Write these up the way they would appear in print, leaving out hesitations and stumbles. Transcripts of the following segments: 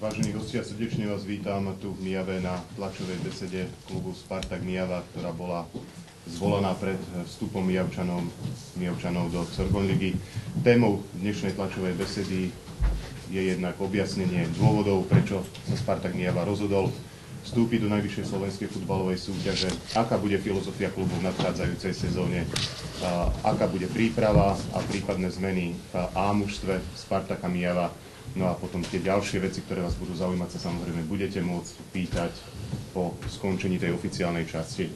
Vážení hostia, srdečne vás vítam tu v Mijave na tlačovej besede klubu Spartak Mijava, ktorá bola zvolaná pred vstupom Mijavčanov do Sorgon ligy. Témou dnešnej tlačovej besedy je jednak objasnenie dôvodov, prečo sa Spartak Mijava rozhodol vstúpiť do najvyššej slovenskej futbalovej súťaže, aká bude filozofia klubu v nadchádzajúcej sezóne, aká bude príprava a prípadné zmeny v A-mužstve Spartaka Mijava. No a potom tie ďalšie veci, ktoré vás budú zaujímať, sa samozrejme budete môcť pýtať po skončení tej oficiálnej časti.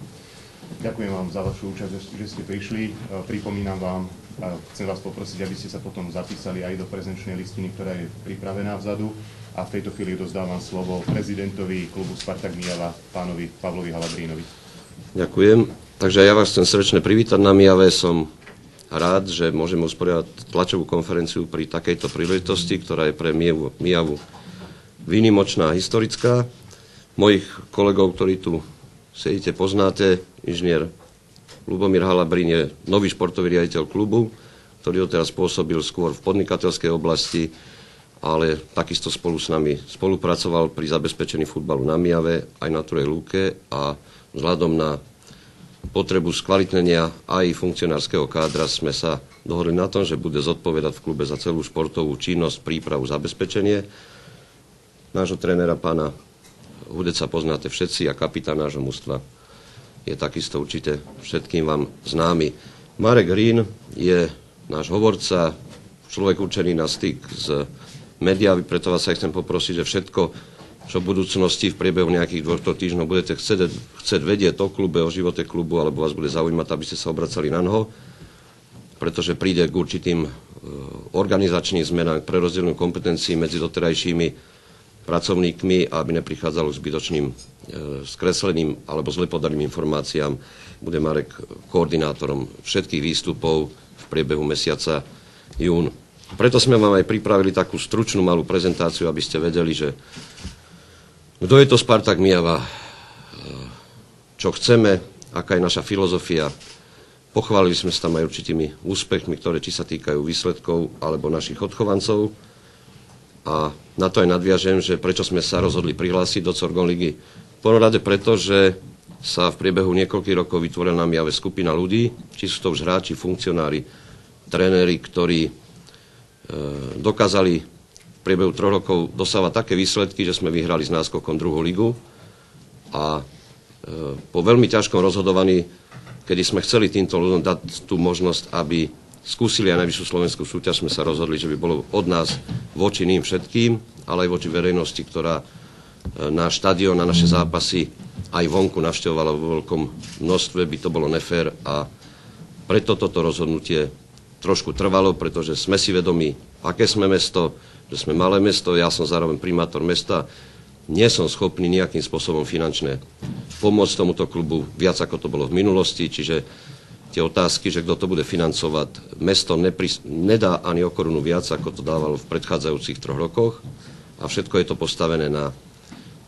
Ďakujem vám za vašu účasť, že ste prišli. Pripomínam vám, chcem vás poprosiť, aby ste sa potom zapísali aj do prezenčnej listiny, ktorá je pripravená vzadu. A v tejto chvíli dozdávam slovo prezidentovi klubu Spartak Mijava, pánovi Pavlovi Halabrínovi. Ďakujem. Takže ja vás chcem srdečne privítať na Mijave. Som rád, že môžeme usporiadať tlačovú konferenciu pri takejto príležitosti, ktorá je pre Mijavu výnimočná a historická. Mojich kolegov, ktorí tu sedíte, poznáte. Inžinier Ľubomír Halabrín je nový športový riaditeľ klubu, ktorý doteraz pôsobil skôr v podnikateľskej oblasti, ale takisto spolu s nami spolupracoval pri zabezpečení futbalu na Mijave, aj na Turej lúke, a vzhľadom na potrebu skvalitnenia aj funkcionárskeho kádra sme sa dohodli na tom, že bude zodpovedať v klube za celú športovú činnosť, prípravu, zabezpečenie. Nášho trénera, pána Hudeca, poznáte všetci a kapitán nášho mužstva je takisto určite všetkým vám známy. Marek Hrín je náš hovorca, človek určený na styk s médiami, preto vás aj chcem poprosiť, že všetko, čo v budúcnosti v priebehu nejakých 2-3 týždňov budete chcieť vedieť o klube, o živote klubu, alebo vás bude zaujímať, aby ste sa obracali na noho, pretože príde k určitým organizačným zmenám, k prerozdeleniu kompetencií medzi doterajšími pracovníkmi, aby neprichádzalo k zbytočným skresleným alebo zle podaným informáciám. Bude Marek koordinátorom všetkých výstupov v priebehu mesiaca jún. Preto sme vám aj pripravili takú stručnú malú prezentáciu, aby ste vedeli, že kto je to Spartak Mijava, čo chceme, aká je naša filozofia. Pochválili sme sa tam aj určitými úspechmi, ktoré či sa týkajú výsledkov alebo našich odchovancov. A na to aj nadviažem, že prečo sme sa rozhodli prihlásiť do Sorgon ligy. V prvom rade preto, že sa v priebehu niekoľkých rokov vytvorila na Mijave skupina ľudí, či sú to už hráči, funkcionári, tréneri, ktorí dokázali v priebehu 3 rokov dosávať také výsledky, že sme vyhrali s náskokom 2. ligu. A po veľmi ťažkom rozhodovaní, kedy sme chceli týmto ľuďom dať tú možnosť, aby skúsili aj najvyššiu slovenskú súťaž, sme sa rozhodli, že by bolo od nás voči ním všetkým, ale aj voči verejnosti, ktorá náš štadión a naše zápasy aj vonku navštevovala vo veľkom množstve, by to bolo nefér, a preto toto rozhodnutie trošku trvalo, pretože sme si vedomi, aké sme mesto, že sme malé mesto, ja som zároveň primátor mesta, nie som schopný nejakým spôsobom finančne pomôcť tomuto klubu viac, ako to bolo v minulosti, čiže tie otázky, že kto to bude financovať, mesto nedá ani o korunu viac, ako to dávalo v predchádzajúcich 3 rokoch, a všetko je to postavené na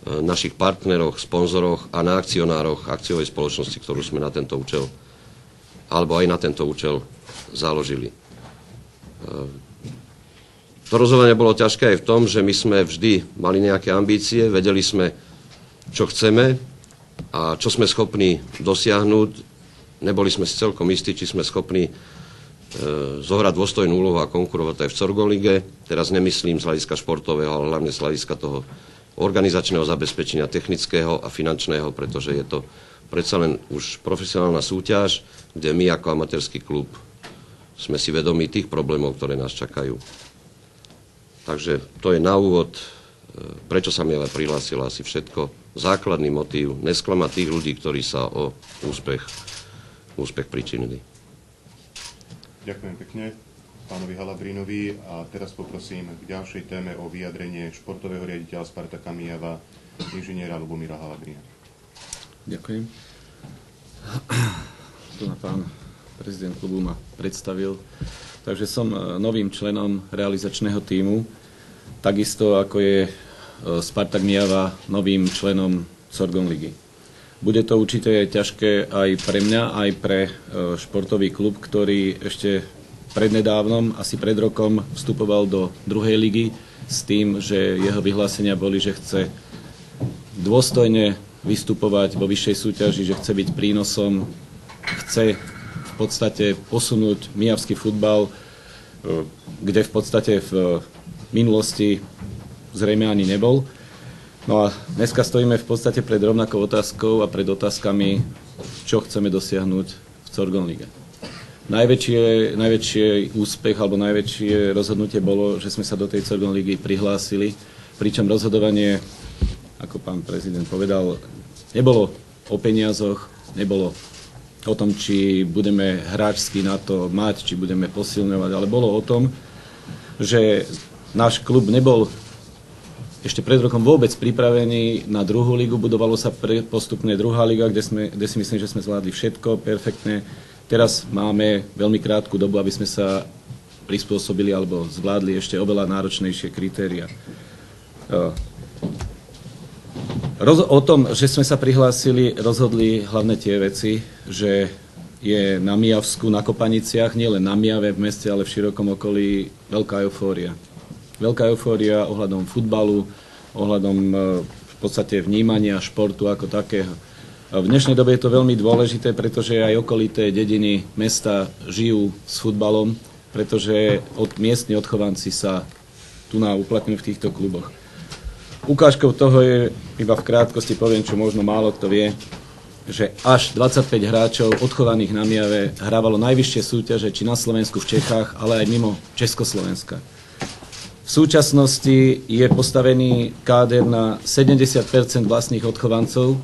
našich partneroch, sponzoroch a na akcionároch akciovej spoločnosti, ktorú sme na tento účel alebo aj na tento účel založili. To rozhodovanie bolo ťažké aj v tom, že my sme vždy mali nejaké ambície, vedeli sme, čo chceme a čo sme schopní dosiahnuť. Neboli sme si celkom istí, či sme schopní zohrať dôstojnú úlohu a konkurovať aj v Sorgon lige. Teraz nemyslím z hľadiska športového, ale hlavne z hľadiska toho organizačného zabezpečenia, technického a finančného, pretože je to predsa len už profesionálna súťaž, kde my ako amatérsky klub sme si vedomí tých problémov, ktoré nás čakajú. Takže to je na úvod, prečo sa Mijava prihlásila, asi všetko. Základný motív, nesklamať tých ľudí, ktorí sa o úspech pričinili. Ďakujem pekne pánovi Halabrínovi a teraz poprosím k ďalšej téme o vyjadrenie športového riaditeľa Spartaka Mijava, inžiniera Ľubomíra Halabrína. Ďakujem. Tu na pán prezident klubu ma predstavil. Takže som novým členom realizačného tímu, takisto ako je Spartak Mijava novým členom Sorgon ligy. Bude to určite ťažké aj pre mňa, aj pre športový klub, ktorý ešte prednedávnom, asi pred rokom, vstupoval do druhej ligy s tým, že jeho vyhlásenia boli, že chce dôstojne vystupovať vo vyššej súťaži, že chce byť prínosom, chce v podstate posunúť mijavský futbal, kde v podstate v minulosti zrejme ani nebol. No a dneska stojíme v podstate pred rovnakou otázkou a pred otázkami, čo chceme dosiahnuť v Zorgon lige. Najväčší úspech alebo najväčšie rozhodnutie bolo, že sme sa do tej Zorgon ligy prihlásili, pričom rozhodovanie, ako pán prezident povedal, nebolo o peniazoch, nebolo o tom, či budeme hráčsky na to mať, či budeme posilňovať, ale bolo o tom, že náš klub nebol ešte pred rokom vôbec pripravený na druhú ligu, budovalo sa postupne druhá liga, kde si myslím, že sme zvládli všetko perfektne. Teraz máme veľmi krátku dobu, aby sme sa prispôsobili alebo zvládli ešte oveľa náročnejšie kritéria. O tom, že sme sa prihlásili, rozhodli hlavne tie veci, že je na Mijavsku, na Kopaniciach, nielen na Mijave v meste, ale v širokom okolí veľká eufória. Veľká eufória ohľadom futbalu, ohľadom v podstate vnímania športu ako takého. V dnešnej dobe je to veľmi dôležité, pretože aj okolité dediny, mesta žijú s futbalom, pretože miestni odchovanci sa tu uplatňujú v týchto kluboch. Ukážkou toho je, iba v krátkosti poviem, čo možno málo kto vie, že až 25 hráčov odchovaných na Mijave hrávalo najvyššie súťaže či na Slovensku, v Čechách, ale aj mimo Československa. V súčasnosti je postavený káder na 70% vlastných odchovancov,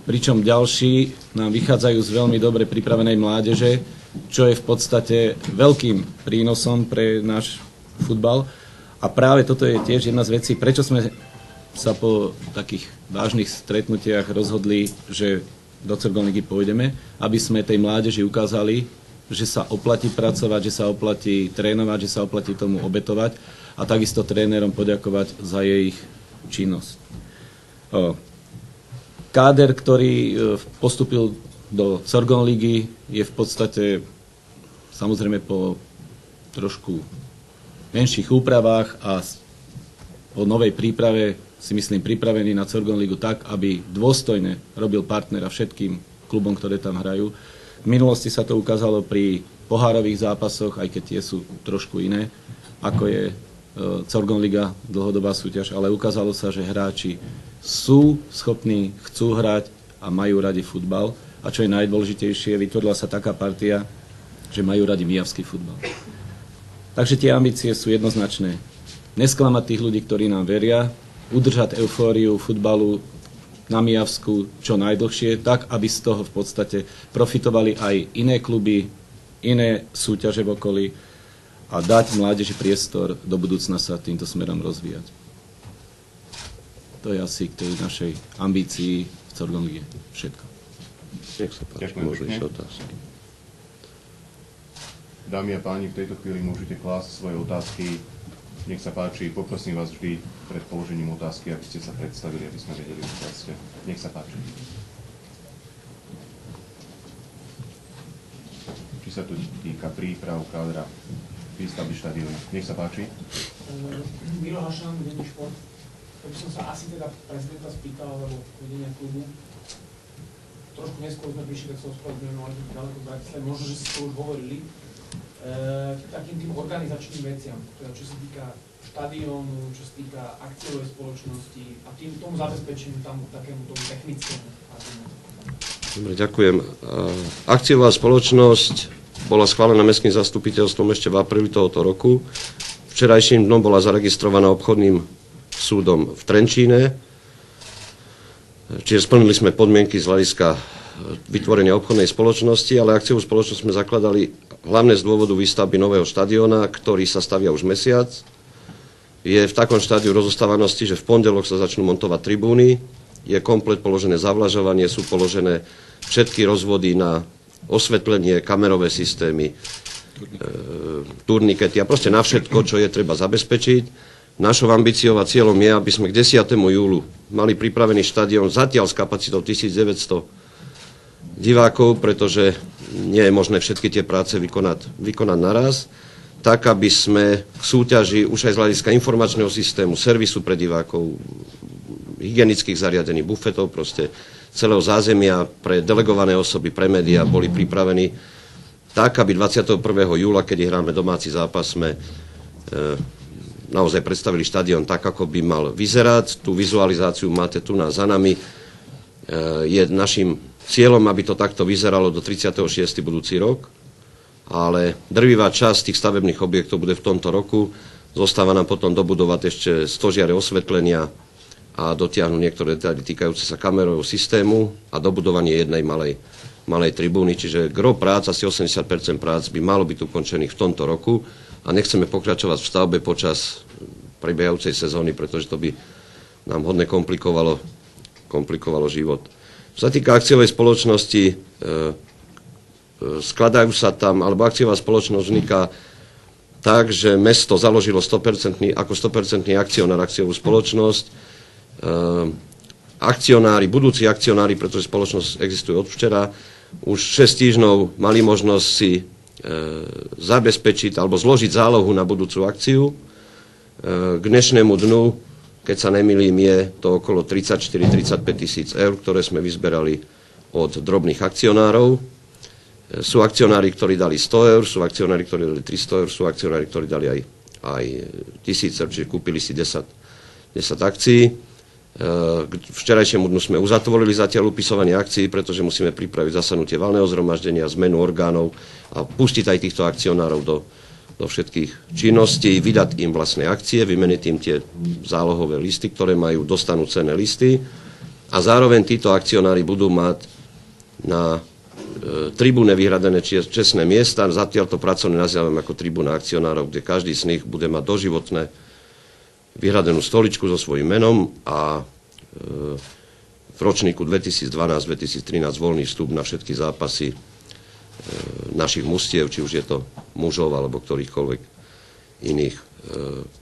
pričom ďalší nám vychádzajú z veľmi dobre pripravenej mládeže, čo je v podstate veľkým prínosom pre náš futbal. A práve toto je tiež jedna z vecí, prečo sme sa po takých vážnych stretnutiach rozhodli, že do Zorgon ligy pôjdeme, aby sme tej mládeži ukázali, že sa oplatí pracovať, že sa oplatí trénovať, že sa oplatí tomu obetovať a takisto trénerom poďakovať za ich činnosť. Káder, ktorý postúpil do Zorgon ligy, je v podstate samozrejme po trošku menších úpravách a po novej príprave si myslím pripravený na Zorgon ligu tak, aby dôstojne robil partnera všetkým klubom, ktoré tam hrajú. V minulosti sa to ukázalo pri pohárových zápasoch, aj keď tie sú trošku iné, ako je Zorgon liga, dlhodobá súťaž, ale ukázalo sa, že hráči sú schopní, chcú hrať a majú radi futbal. A čo je najdôležitejšie, vytvorila sa taká partia, že majú radi mijavský futbal. Takže tie ambície sú jednoznačné. Nesklamať tých ľudí, ktorí nám veria, udržať eufóriu futbalu na Mijavsku čo najdlhšie, tak, aby z toho v podstate profitovali aj iné kluby, iné súťaže v okolí a dať mládeži priestor do budúcna sa týmto smerom rozvíjať. To je asi k tej našej ambícii v Zorgon lige všetko. Nech sa páči, môžu ísť otázky. Dámy a páni, v tejto chvíli môžete klásť svoje otázky. Nech sa páči, poprosím vás vždy pred položením otázky, aby ste sa predstavili, aby sme vedeli, kto ste. Nech sa páči. Či sa to týka príprav, kádra, výstavby štadióna. Nech sa páči. Miro Hašan, denní šport. To by som sa asi teda prezidenta spýtal, alebo vedenia klubu. Trošku neskôr sme prišli, tak sa ospravedlňujem, ale ďaleko z Bratislave. Možno, že si to už hovorili. Takým tým organizačným veciam, teda čo sa týka štadiónu, čo sa týka akciovej spoločnosti a tomu zabezpečeniu tam takému tomu technickému. Dobre, ďakujem. Akciová spoločnosť bola schválená mestským zastupiteľstvom ešte v apríli tohoto roku. Včerajším dnom bola zaregistrovaná obchodným súdom v Trenčíne. Čiže splnili sme podmienky z hľadiska vytvorenia obchodnej spoločnosti, ale akciovú spoločnosť sme zakladali hlavne z dôvodu výstavby nového štadióna, ktorý sa stavia už mesiac. Je v takom štádiu rozostávanosti, že v pondelok sa začnú montovať tribúny, je komplet položené zavlažovanie, sú položené všetky rozvody na osvetlenie, kamerové systémy, turnikety a proste na všetko, čo je treba zabezpečiť. Našou ambíciou a cieľom je, aby sme k 10. júlu mali pripravený štadión zatiaľ s kapacitou 1900 divákov, pretože nie je možné všetky tie práce vykonať naraz. tak aby sme k súťaži už aj z hľadiska informačného systému, servisu pre divákov, hygienických zariadení, bufetov, proste celého zázemia pre delegované osoby, pre médiá boli pripravení tak, aby 21. júla, keď hráme domáci zápas, sme naozaj predstavili štadión tak, ako by mal vyzerať. Tú vizualizáciu máte tu za nami. Je našim cieľom, aby to takto vyzeralo do 36. budúci rok, ale drvivá časť tých stavebných objektov bude v tomto roku. Zostáva nám potom dobudovať ešte stožiare osvetlenia a dotiahnuť niektoré detaily týkajúce sa kamerového systému a dobudovanie jednej malej tribúny. Čiže gro prác, asi 80% prác by malo byť ukončených v tomto roku a nechceme pokračovať v stavbe počas prebiehajúcej sezóny, pretože to by nám hodne komplikovalo život. Čo sa týka akciovej spoločnosti, skladajú sa tam, alebo akciová spoločnosť vzniká tak, že mesto založilo 100% akcionár akciovú spoločnosť. Budúci akcionári, pretože spoločnosť existuje od včera, už 6 týždňov mali možnosť si zabezpečiť alebo zložiť zálohu na budúcu akciu. K dnešnému dnu, keď sa nemýlim, je to okolo 34-35 tisíc eur, ktoré sme vyzberali od drobných akcionárov. Sú akcionári, ktorí dali 100 eur, sú akcionári, ktorí dali 300 eur, sú akcionári, ktorí dali aj 1000 eur, čiže kúpili si 10 akcií. K včerajšiemu dnu sme uzatvorili zatiaľ upisovanie akcií, pretože musíme pripraviť zasadnutie valného zhromaždenia, zmenu orgánov a pustiť aj týchto akcionárov do všetkých činností, vydať im vlastné akcie, vymeniť im tie zálohové listy, ktoré majú, dostanú cenné listy a zároveň títo akcionári budú mať na tribúne vyhradené čestné miesta. Zatiaľ to pracovne nazývame ako tribúna akcionárov, kde každý z nich bude mať doživotné vyhradenú stoličku so svojím menom a v ročníku 2012-2013 voľný vstup na všetky zápasy našich mustiev, či už je to mužov alebo ktorýchkoľvek iných.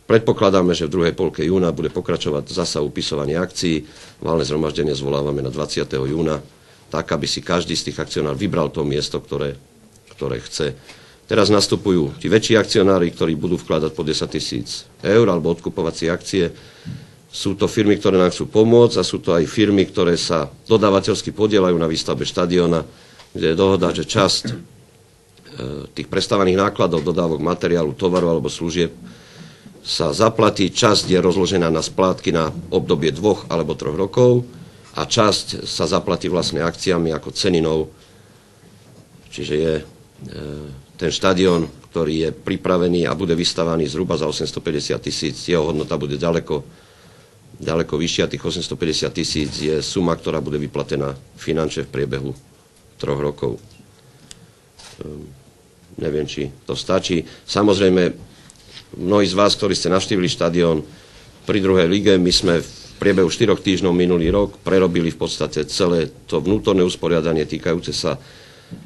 Predpokladáme, že v druhej polke júna bude pokračovať zasa upisovanie akcií. Valné zhromaždenie zvolávame na 20. júna, tak, aby si každý z tých akcionárov vybral to miesto, ktoré chce. Teraz nastupujú tí väčší akcionári, ktorí budú vkladať po 10 000 eur alebo odkupovať si akcie. Sú to firmy, ktoré nám chcú pomôcť a sú to aj firmy, ktoré sa dodávateľsky podielajú na výstavbe štadióna, kde je dohoda, že časť tých prestávaných nákladov, dodávok materiálu, tovaru alebo služieb sa zaplatí. Časť je rozložená na splátky na obdobie 2 alebo 3 rokov a časť sa zaplatí vlastne akciami ako ceninou. Čiže je ten štadión, ktorý je pripravený a bude vystavaný zhruba za 850 000, jeho hodnota bude ďaleko vyššia. Tých 850 000 je suma, ktorá bude vyplatená finančne v priebehu 3 rokov. Neviem, či to stačí. Samozrejme, mnohí z vás, ktorí ste navštívili štadión pri druhej lige, my sme v priebehu 4 týždňov minulý rok prerobili v podstate celé to vnútorné usporiadanie týkajúce sa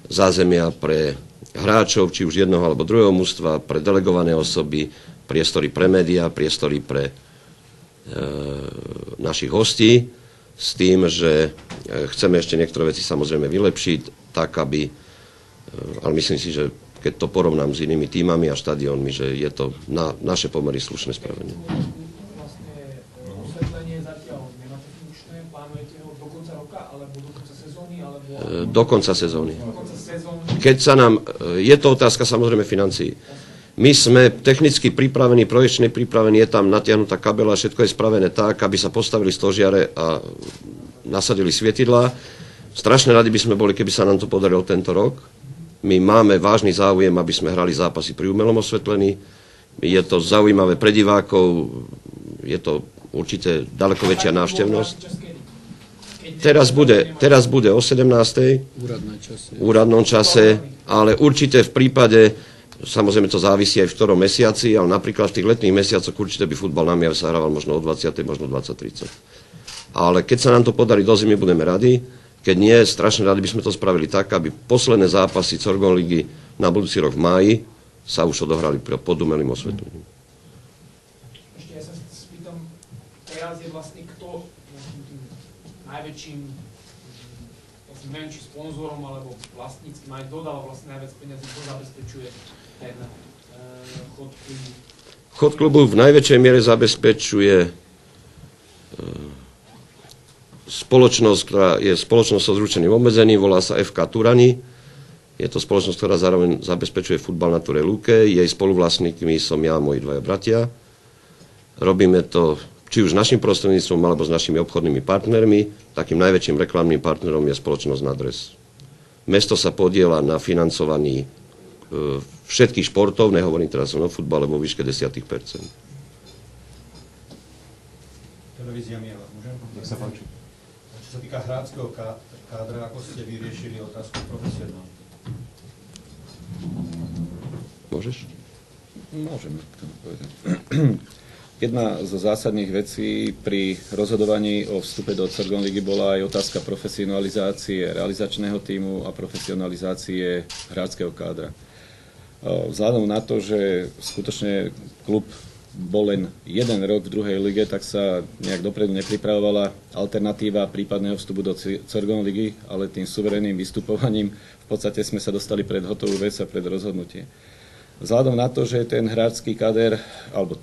zázemia pre hráčov, či už jednoho alebo druhého mužstva, pre delegované osoby, priestory pre médiá, priestory pre našich hostí, s tým, že chceme ešte niektoré veci samozrejme vylepšiť, tak aby, ale myslím si, že keď to porovnám s inými tímami a štadiónmi, že je to na naše pomery slušné spravenie. Vlastne osvetlenie zatiaľ nemáte funkčné, plánujete ho do konca roka, alebo do konca sezóny, alebo... Do konca sezóny. Keď sa nám, je to otázka samozrejme financií. My sme technicky pripravení, projekčne pripravení, je tam natiahnutá kabela, všetko je spravené tak, aby sa postavili stožiare a nasadili svietidlá. Strašne radi by sme boli, keby sa nám to podarilo tento rok. My máme vážny záujem, aby sme hrali zápasy pri umelom osvetlení. Je to zaujímavé pre divákov, je to určite ďaleko väčšia návštevnosť. Teraz bude o 17. úradnom čase, ale určite v prípade, samozrejme to závisí aj v ktorom mesiaci, ale napríklad v tých letných mesiacoch určite by futbal na Mijave sa hrával možno o 20. možno 20:30. Ale keď sa nám to podarí do zimy, budeme radi. Keď nie, strašne radi by sme to spravili tak, aby posledné zápasy Corgon ligy na budúci rok v máji sa už odohrali pod umelým osvetlením. Ešte ja sa spýtam, teraz je vlastne kto tým najväčším, neviem, či sponzorom alebo vlastníckým, aj dodáva vlastne najviac peniazí, kto zabezpečuje ten chod klubu? Chod klubu v najväčšej miere zabezpečuje spoločnosť, ktorá je spoločnosť so zručeným obmedzením, volá sa FK Turani. Je to spoločnosť, ktorá zároveň zabezpečuje futbal na Turej Lúke. Jej spoluvlastníkmi som ja a moji dvaja bratia. Robíme to či už našim prostredníctvom, alebo s našimi obchodnými partnermi. Takým najväčším reklamným partnerom je spoločnosť Nadres. Mesto sa podieľa na financovaní všetkých športov, nehovorím teraz o futbale, vo výške 10%. Televízia Miava, môžem? Nech sa páči. Čo sa týka hráčskeho kádra, ako ste vyriešili otázku profesionálne? Môžeš? Môžem k tomu povedať. Jedna zo zásadných vecí pri rozhodovaní o vstupe do Corgon ligy bola aj otázka profesionalizácie realizačného tímu a profesionalizácie hráčskeho kádra. Vzhľadom na to, že skutočne klub bol len jeden rok v druhej lige, tak sa nejak dopredu nepripravovala alternatíva prípadného vstupu do Corgon ligy, ale tým suverénnym vystupovaním v podstate sme sa dostali pred hotovú vec a pred rozhodnutie. Vzhľadom na to, že ten hráčsky káder, alebo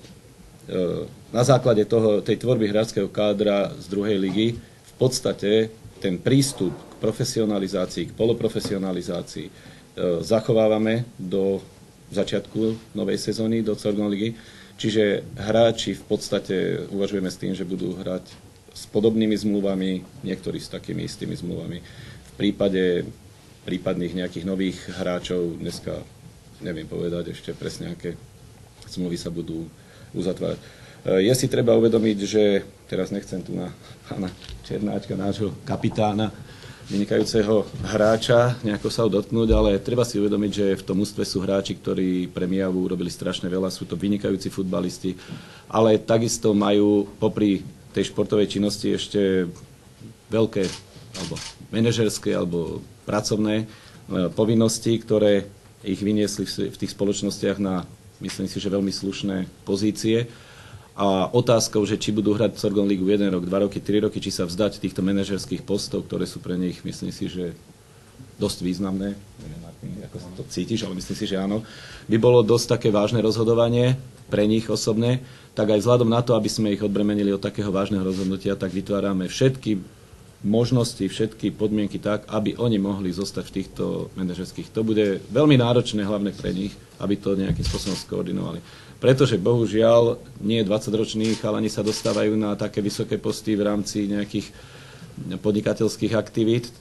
na základe tej tvorby hráčskeho kádra z druhej ligy v podstate ten prístup k profesionalizácii, k poloprofesionalizácii zachovávame do začiatku novej sezóny do Corgon ligy. Čiže hráči v podstate uvažujeme s tým, že budú hrať s podobnými zmluvami, niektorí s takými istými zmluvami. V prípade prípadných nejakých nových hráčov dneska neviem povedať ešte presne, aké zmluvy sa budú uzatvárať. Je si treba uvedomiť, že teraz nechcem tu na pána Černáčka, nášho kapitána, vynikajúceho hráča, nejako sa ho dotknúť, ale treba si uvedomiť, že v tom ústve sú hráči, ktorí pre Mijavu urobili strašne veľa, sú to vynikajúci futbalisti, ale takisto majú popri tej športovej činnosti ešte veľké, alebo manažerské, alebo pracovné povinnosti, ktoré ich vyniesli v tých spoločnostiach na, myslím si, že veľmi slušné pozície. A otázkou, že či budú hrať Corgon ligu 1 rok, 2 roky, 3 roky, či sa vzdať týchto manažerských postov, ktoré sú pre nich, myslím si, že dosť významné, neviem, ako to cítiš, ale myslím si, že áno, by bolo dosť také vážne rozhodovanie pre nich osobné, tak aj vzhľadom na to, aby sme ich odbremenili od takého vážneho rozhodnutia, tak vytvárame všetky možnosti, všetky podmienky tak, aby oni mohli zostať v týchto manažerských. To bude veľmi náročné, hlavne pre nich, aby to nejakým spôsobom skoordinovali. Pretože bohužiaľ nie 20-roční chalani sa dostávajú na také vysoké posty v rámci nejakých podnikateľských aktivít,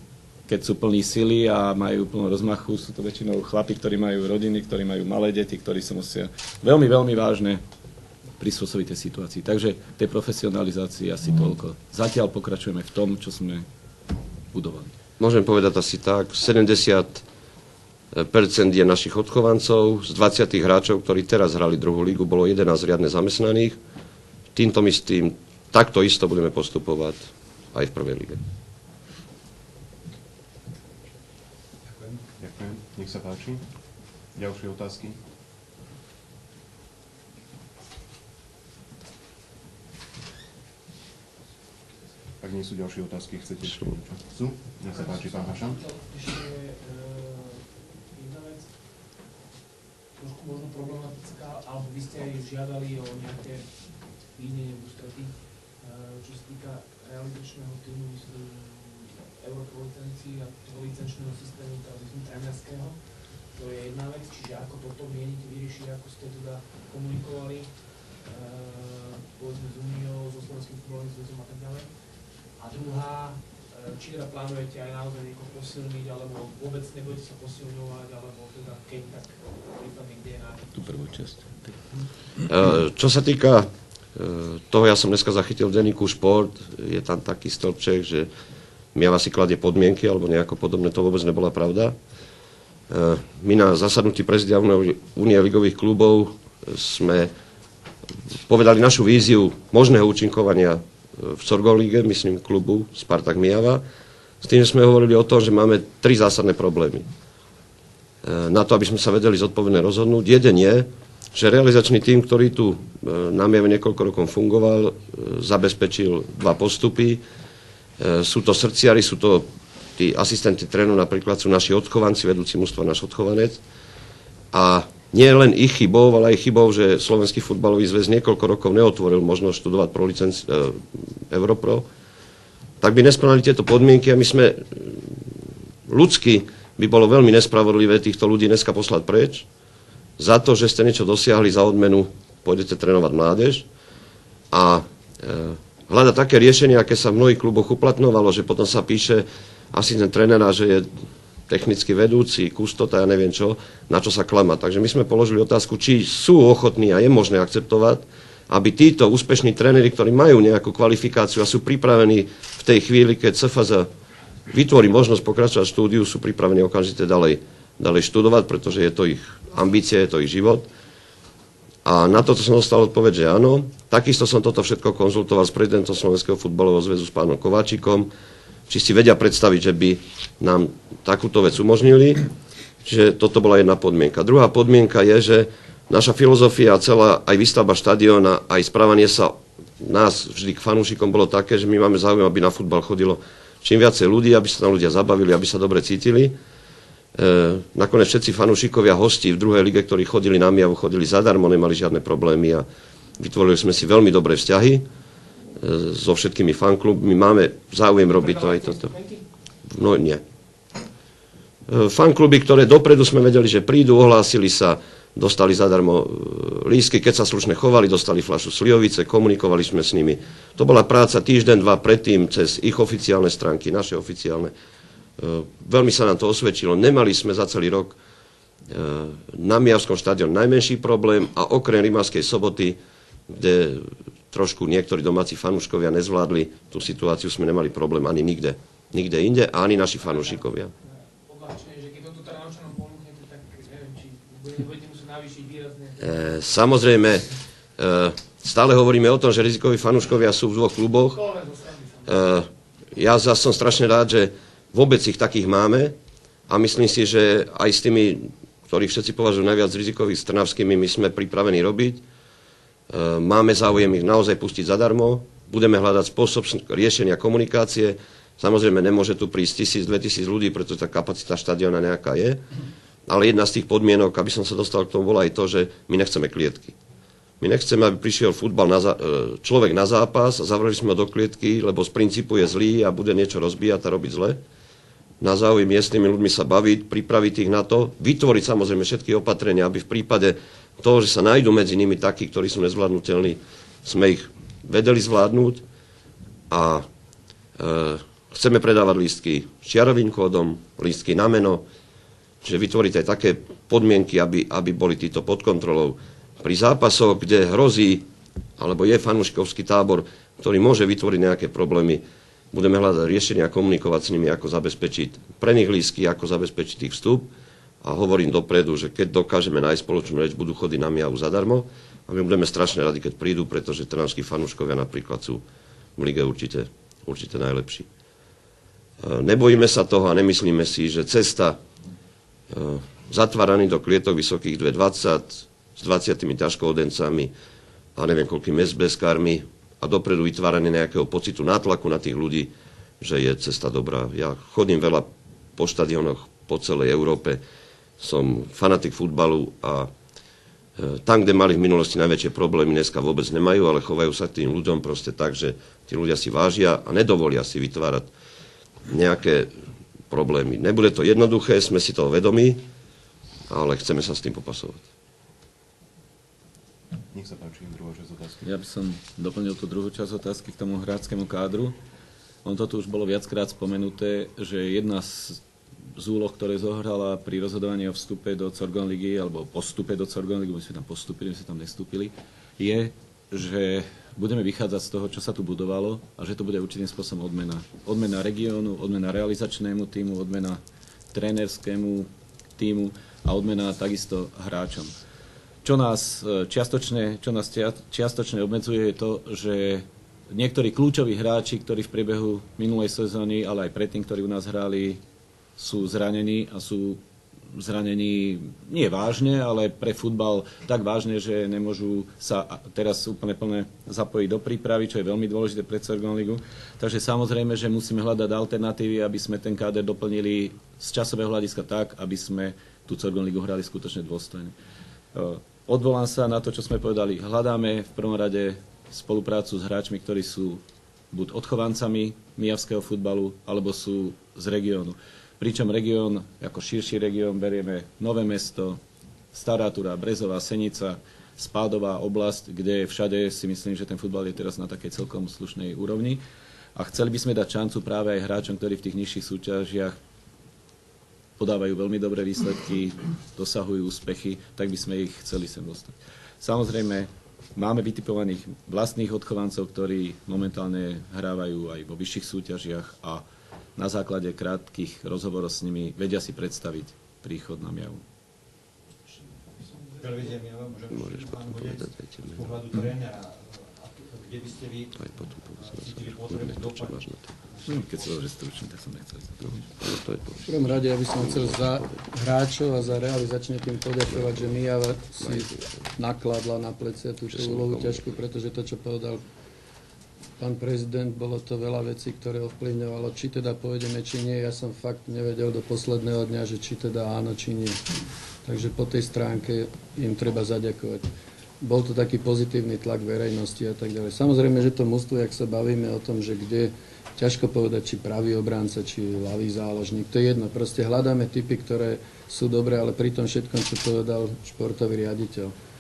keď sú plní sily a majú plno rozmachu. Sú to väčšinou chlapi, ktorí majú rodiny, ktorí majú malé deti, ktorí sa musia veľmi, veľmi vážne prispôsobiť tej situácii. Takže tej profesionalizácii asi toľko. Zatiaľ pokračujeme v tom, čo sme budovali. Môžem povedať asi tak, 70% je našich odchovancov, z 20 hráčov, ktorí teraz hrali druhú lígu, bolo 11 riadne zamestnaných. Týmto istým takto isto budeme postupovať aj v prvej lige. Ďakujem. Nech sa páči. Ďalšie otázky? Ak nie sú ďalšie otázky, chcete ešte niečo? Sú? Nech sa páči, pán Hašan. Ešte jedna vec, trošku možno problematická, alebo vy ste aj žiadali o nejaké výnenie v ústretí, čo sa týka realizačného týmu, myslím, Európskej licencii a toho licenčného systému, myslím, trénerského. To je jedna vec, čiže ako toto mienite vyriešiť, ako ste teda komunikovali, povedzme s Uniou, so Slovenským futbalovým zväzom a tak ďalej. A druhá, či teda plánujete aj naozaj niekoho posilniť, alebo vôbec nebudete sa posilňovať, alebo teda keď tak prípadne kde je na tú prvú časť. Čo sa týka toho, ja som dneska zachytil v denníku Šport, je tam taký stĺpček, že Miava si kladie podmienky, alebo nejako podobné, to vôbec nebola pravda. My na zasadnutí prezídia Únie ligových klubov sme povedali našu víziu možného účinkovania v Corgon lige, myslím klubu Spartak Mijava, s tým, že sme hovorili o tom, že máme 3 zásadné problémy. Na to, aby sme sa vedeli zodpovedne rozhodnúť. Jeden je, že realizačný tím, ktorý tu na Mijave niekoľko rokov fungoval, zabezpečil 2 postupy. Sú to srdciari, sú to tí asistenti trénu, napríklad sú naši odchovanci, vedúci mužstva náš odchovanec. A nie len ich chybou, ale aj chybou, že Slovenský futbalový zväz niekoľko rokov neotvoril možnosť študovať pro licenci Europro, tak by nesplnili tieto podmienky a my sme ľudsky by bolo veľmi nespravodlivé týchto ľudí dneska poslať preč za to, že ste niečo dosiahli za odmenu, pôjdete trénovať mládež a hľadať také riešenie, aké sa v mnohých kluboch uplatňovalo, že potom sa píše asistent trénera, že je technicky vedúci, kustota, ja neviem čo, na čo sa klama. Takže my sme položili otázku, či sú ochotní a je možné akceptovať, aby títo úspešní tréneri, ktorí majú nejakú kvalifikáciu a sú pripravení v tej chvíli, keď CFZ vytvorí možnosť pokračovať štúdiu, sú pripravení okamžite ďalej študovať, pretože je to ich ambícia, je to ich život. A na toto som dostal odpoveď, že áno. Takisto som toto všetko konzultoval s prezidentom Slovenského futbalového zväzu, s pánom Kováčikom, či si vedia predstaviť, že by nám takúto vec umožnili. Čiže toto bola jedna podmienka. Druhá podmienka je, že naša filozofia, celá aj výstavba štadióna, aj správanie sa nás vždy k fanúšikom bolo také, že my máme záujem, aby na futbal chodilo čím viacej ľudí, aby sa tam ľudia zabavili, aby sa dobre cítili. Nakoniec všetci fanúšikovia hostí v druhej lige, ktorí chodili na Mijavu, chodili zadarmo, nemali žiadne problémy a vytvorili sme si veľmi dobré vzťahy so všetkými fanklubmi. Máme záujem robiť to aj toto. No nie. Fankluby, ktoré dopredu sme vedeli, že prídu, ohlásili sa, dostali zadarmo lístky, keď sa slušne chovali, dostali fľašu slivovice, komunikovali sme s nimi. To bola práca týždeň, dva predtým cez ich oficiálne stránky, naše oficiálne. Veľmi sa nám to osvedčilo. Nemali sme za celý rok na Mijavskom štadióne najmenší problém a okrem Rimavskej Soboty, kde trošku niektorí domáci fanúškovia nezvládli tú situáciu, sme nemali problém ani nikde inde a ani naši fanúšikovia. Samozrejme, stále hovoríme o tom, že rizikoví fanúškovia sú v dvoch kluboch. Ja zase som strašne rád, že vôbec ich takých máme a myslím si, že aj s tými, ktorých všetci považujú najviac rizikových, s trnavskými, my sme pripravení robiť. Máme záujem ich naozaj pustiť zadarmo. Budeme hľadať spôsob riešenia komunikácie. Samozrejme, nemôže tu prísť 1000-2000 ľudí, pretože tá kapacita štadióna nejaká je. Ale jedna z tých podmienok, aby som sa dostal k tomu, bola aj to, že my nechceme klietky. My nechceme, aby prišiel futbal človek na zápas a zavreli sme ho do klietky, lebo z princípu je zlý a bude niečo rozbíjať a robiť zle. Na záujem miestnymi ľuďmi sa baviť, pripraviť ich na to, vytvoriť samozrejme všetky opatrenia, aby v prípade toho, že sa nájdú medzi nimi takí, ktorí sú nezvládnutelní, sme ich vedeli zvládnuť a chceme predávať lístky s čiarovým kódom, lístky na meno, čiže vytvoriť aj také podmienky, aby boli títo pod kontrolou. Pri zápasoch, kde hrozí, alebo je fanúšikovský tábor, ktorý môže vytvoriť nejaké problémy, budeme hľadať riešenia a komunikovať s nimi, ako zabezpečiť pre nich lístky, ako zabezpečiť ich vstup. A hovorím dopredu, že keď dokážeme nájsť spoločnú reč, budú chodiť na Mijavu zadarmo. A my budeme strašne radi, keď prídu, pretože trnavskí fanúškovia napríklad sú v lige určite najlepší. Nebojíme sa toho a nemyslíme si, že cesta zatváraný do klietok vysokých 2,20 s 20 ťažkoodencami a neviem koľkými SBS-kármi a dopredu vytváranie nejakého pocitu nátlaku na tých ľudí, že je cesta dobrá. Ja chodím veľa po štadiónoch po celej Európe, som fanatik futbalu a tam, kde mali v minulosti najväčšie problémy, dneska vôbec nemajú, ale chovajú sa k tým ľuďom proste tak, že tí ľudia si vážia a nedovolia si vytvárať nejaké problémy. Nebude to jednoduché, sme si toho vedomí, ale chceme sa s tým popasovať. Nech sa páči, druhá časť otázky. Ja by som doplnil tú druhú časť otázky k tomu hráčskému kádru. To tu už bolo viackrát spomenuté, že jedna z úloh, ktoré zohrala pri rozhodovaní o vstupe do Corgon ligy, alebo postupe do Corgon ligy, my sme tam postupili, my sme tam nestúpili, je, že budeme vychádzať z toho, čo sa tu budovalo a že to bude určitým spôsobom odmena. Odmena regiónu, odmena realizačnému tímu, odmena trénerskému tímu a odmena takisto hráčom. Čo nás čiastočne obmedzuje je to, že niektorí kľúčoví hráči, ktorí v priebehu minulej sezóny, ale aj predtým, ktorí u nás hrali, sú zranení a sú zranení nie vážne, ale pre futbal tak vážne, že nemôžu sa teraz úplne plne zapojiť do prípravy, čo je veľmi dôležité pre Corgon ligu. Takže samozrejme, že musíme hľadať alternatívy, aby sme ten káder doplnili z časového hľadiska tak, aby sme tú Corgon ligu hrali skutočne dôstojne. Odvolám sa na to, čo sme povedali. Hľadáme v prvom rade spoluprácu s hráčmi, ktorí sú buď odchovancami mijavského futbalu, alebo sú z regiónu. Pričom región, ako širší región, berieme Nové Mesto, Stará Turá, Brezová, Senica, Spádová oblasť, kde všade si myslím, že ten futbal je teraz na takej celkom slušnej úrovni. A chceli by sme dať šancu práve aj hráčom, ktorí v tých nižších súťažiach podávajú veľmi dobré výsledky, dosahujú úspechy, tak by sme ich chceli sem dostať. Samozrejme, máme vytipovaných vlastných odchovancov, ktorí momentálne hrávajú aj vo vyšších súťažiach a na základe krátkych rozhovorov s nimi vedia si predstaviť príchod na Mijavu. Televízia Mijava, môžem pán Vodec, z pohľadu trénera, kde by ste vy cítili potrebu dopadnúť? Keď som že stručný, tak som nechcel. V prvom rade, aby som chcel za hráčov a za realizačný tým poďakovať, že Mijava si nakladla na plecia túto úlohu ťažkú, pretože to, čo povedal pán prezident, bolo to veľa vecí, ktoré ovplyvňovalo, či teda pôjdeme, či nie. Ja som fakt nevedel do posledného dňa, že či teda áno, či nie. Takže po tej stránke im treba zaďakovať. Bol to taký pozitívny tlak verejnosti a tak ďalej. Samozrejme, že to mužstvo, jak sa bavíme o tom, že kde, ťažko povedať, či pravý obránca, či ľavý záložník, to je jedno. Proste hľadáme typy, ktoré sú dobré, ale pri tom všetkom, čo povedal športový riaditeľ.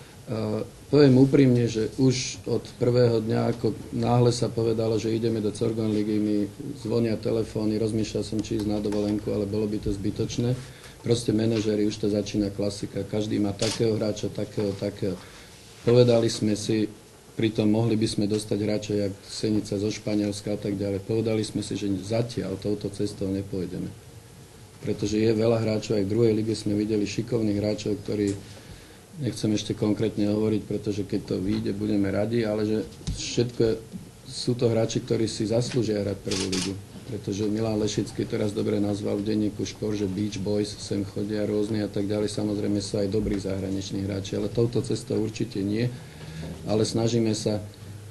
Poviem úprimne, že už od prvého dňa, ako náhle sa povedalo, že ideme do Corgon ligy, mi zvonia telefóny, rozmýšľal som, či ísť na dovolenku, ale bolo by to zbytočné. Proste manažeri, už to začína klasika. Každý má takého hráča, takého. Povedali sme si, pritom mohli by sme dostať hráča, jak Senica zo Španielska a tak ďalej. Povedali sme si, že zatiaľ touto cestou nepôjdeme. Pretože je veľa hráčov, aj v druhej lige sme videli šikovných hráčov, ktorí, nechcem ešte konkrétne hovoriť, pretože keď to vyjde, budeme radi, ale že všetko sú to hráči, ktorí si zaslúžia hrať prvú ligu. Pretože Milan Lešický teraz dobre nazval v denníku Šport, že Beach Boys sem chodia rôzni a tak ďalej. Samozrejme sú aj dobrí zahraniční hráči, ale touto cestou určite nie. Ale snažíme sa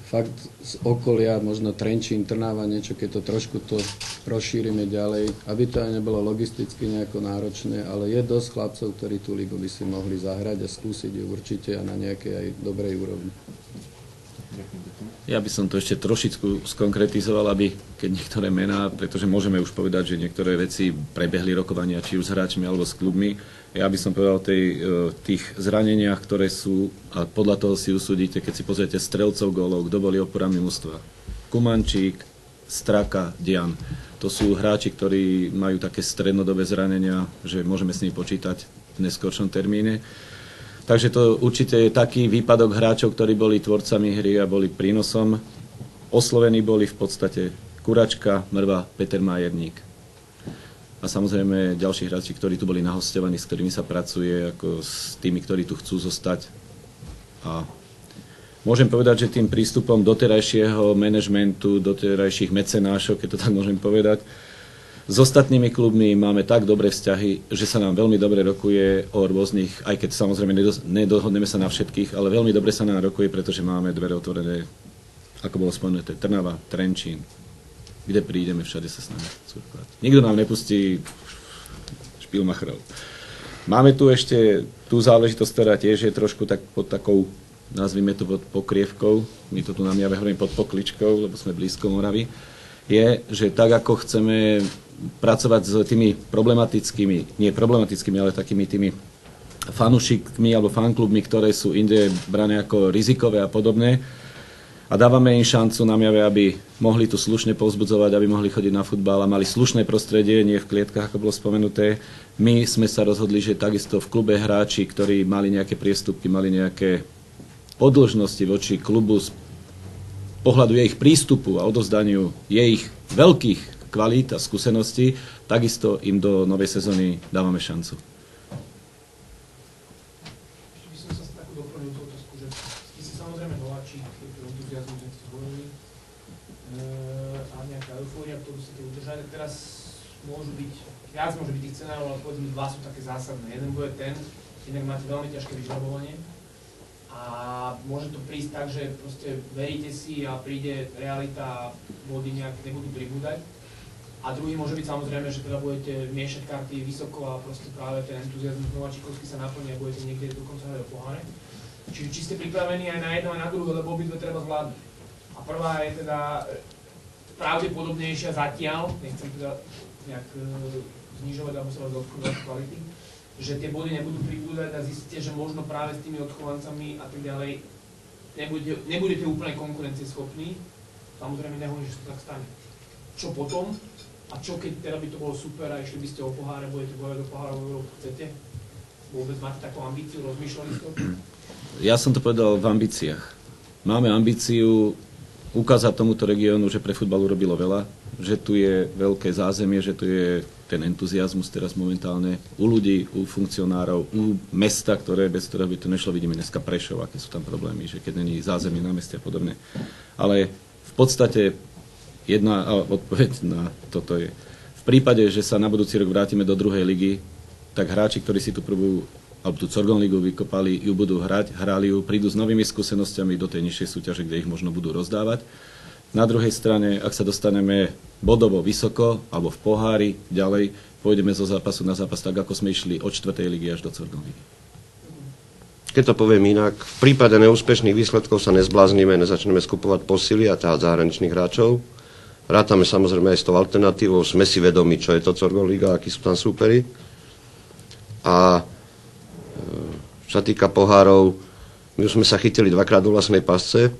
fakt z okolia, možno Trenčín, Trnava, niečo, keď to trošku to rozšírime ďalej, aby to aj nebolo logisticky nejako náročné, ale je dosť chlapcov, ktorí tú ligu by si mohli zahrať a skúsiť ju určite a na nejakej aj dobrej úrovni. Ja by som to ešte trošičku skonkretizoval, aby keď niektoré mená, pretože môžeme už povedať, že niektoré veci prebehli rokovania či už s hráčmi alebo s klubmi. Ja by som povedal tých zraneniach, ktoré sú, a podľa toho si usúdite, keď si pozriete strelcov gólov, kto boli oporami mužstva. Kumančík, Straka, Dian. To sú hráči, ktorí majú také strednodobé zranenia, že môžeme s nimi počítať v neskoršom termíne. Takže to určite je taký výpadok hráčov, ktorí boli tvorcami hry a boli prínosom. Oslovení boli v podstate Kuračka, Mrva, Peter Majerník. A samozrejme ďalší hráči, ktorí tu boli nahosťovaní, s ktorými sa pracuje, ako s tými, ktorí tu chcú zostať. A môžem povedať, že tým prístupom doterajšieho manažmentu, doterajších mecenášov, keď to tak môžem povedať, s ostatnými klubmi máme tak dobré vzťahy, že sa nám veľmi dobre rokuje o rôznych, aj keď samozrejme nedohodneme sa na všetkých, ale veľmi dobre sa nám rokuje, pretože máme dvere otvorené, ako bolo spomenuté, Trnava, Trenčín, kde prídeme, všade sa s nami surfovať. Nikto nám nepustí špilmachrov. Máme tu ešte tú záležitosť, ktorá tiež je trošku tak pod takou, nazvime to pod pokrievkou, my to tu na Mijave hovorím pod pokličkou, lebo sme blízko Moravy, je, že tak ako chceme pracovať s tými problematickými, nie problematickými, ale takými tými fanúšikmi alebo fanklubmi, ktoré sú inde brané ako rizikové a podobné, a dávame im šancu na Mijave, aby mohli tu slušne povzbudzovať, aby mohli chodiť na futbal a mali slušné prostredie, nie v klietkach, ako bolo spomenuté. My sme sa rozhodli, že takisto v klube hráči, ktorí mali nejaké priestupky, mali nejaké podĺžnosti voči klubu z pohľadu ich prístupu a odovzdaniu ich veľkých kvalít a skúseností, takisto im do novej sezóny dávame šancu. Ešte by som sa takú doplnil tú otázku, že ty si samozrejme nováčik, je to entuziazmus, že ste zvolili a nejaká eufória, ktorú ste udržali. Teraz môže byť tých scenárov, ale povedzme dva sú také zásadné. Jeden bude ten, inak máte veľmi ťažké vyžrebovanie a môže to prísť tak, že proste veríte si a príde realita a body nejak nebudú pribúdať. A druhý môže byť samozrejme, že teda budete miešať karty vysoko a proste práve ten entuziazmus nováčikovský sa naplní a budete niekde dokonca hrať o poháre. Čiže či ste pripravení aj na jedno, aj na druhé, lebo obidve treba zvládnuť. A prvá je teda pravdepodobnejšia zatiaľ, nechcem teda nejak znižovať alebo sa vás odchovať kvality, že tie body nebudú pribúdať a zistíte, že možno práve s tými odchovancami a tak ďalej nebudete úplne konkurencieschopní. Samozrejme nehovorím, že to tak stane. Čo potom? A čo keď teda by to bolo super a išli by ste o poháre, budete bojovať o pohárovú Európu, chcete? Vôbec máte takú ambíciu, rozmýšľali ste o tom? Ja som to povedal v ambíciách. Máme ambíciu ukázať tomuto regiónu, že pre futbal urobilo veľa, že tu je veľké zázemie, že tu je ten entuziasmus teraz momentálne u ľudí, u funkcionárov, u mesta, bez ktorého by to nešlo. Vidíme dneska Prešov, aké sú tam problémy, že keď není zázemie na meste a podobne. Ale v podstate jedna odpoveď na toto je. V prípade, že sa na budúci rok vrátime do druhej ligy, tak hráči, ktorí si tú prvú alebo tú Corgon ligu vykopali, ju budú hrať, hrali ju, prídu s novými skúsenosťami do tej nižšej súťaže, kde ich možno budú rozdávať. Na druhej strane, ak sa dostaneme bodovo vysoko, alebo v pohári ďalej, pôjdeme zo zápasu na zápas tak, ako sme išli od 4. ligy až do Corgon ligy. Keď to poviem inak, v prípade neúspešných výsledkov sa nezbláznime, nezačneme skupovať posily a ťahať zahraničných hráčov. Rátame samozrejme aj s tou alternatívou, sme si vedomi, čo je to Corgon liga, akí sú tam súperi. A čo sa týka pohárov, my už sme sa chytili 2-krát do vlastnej pasce.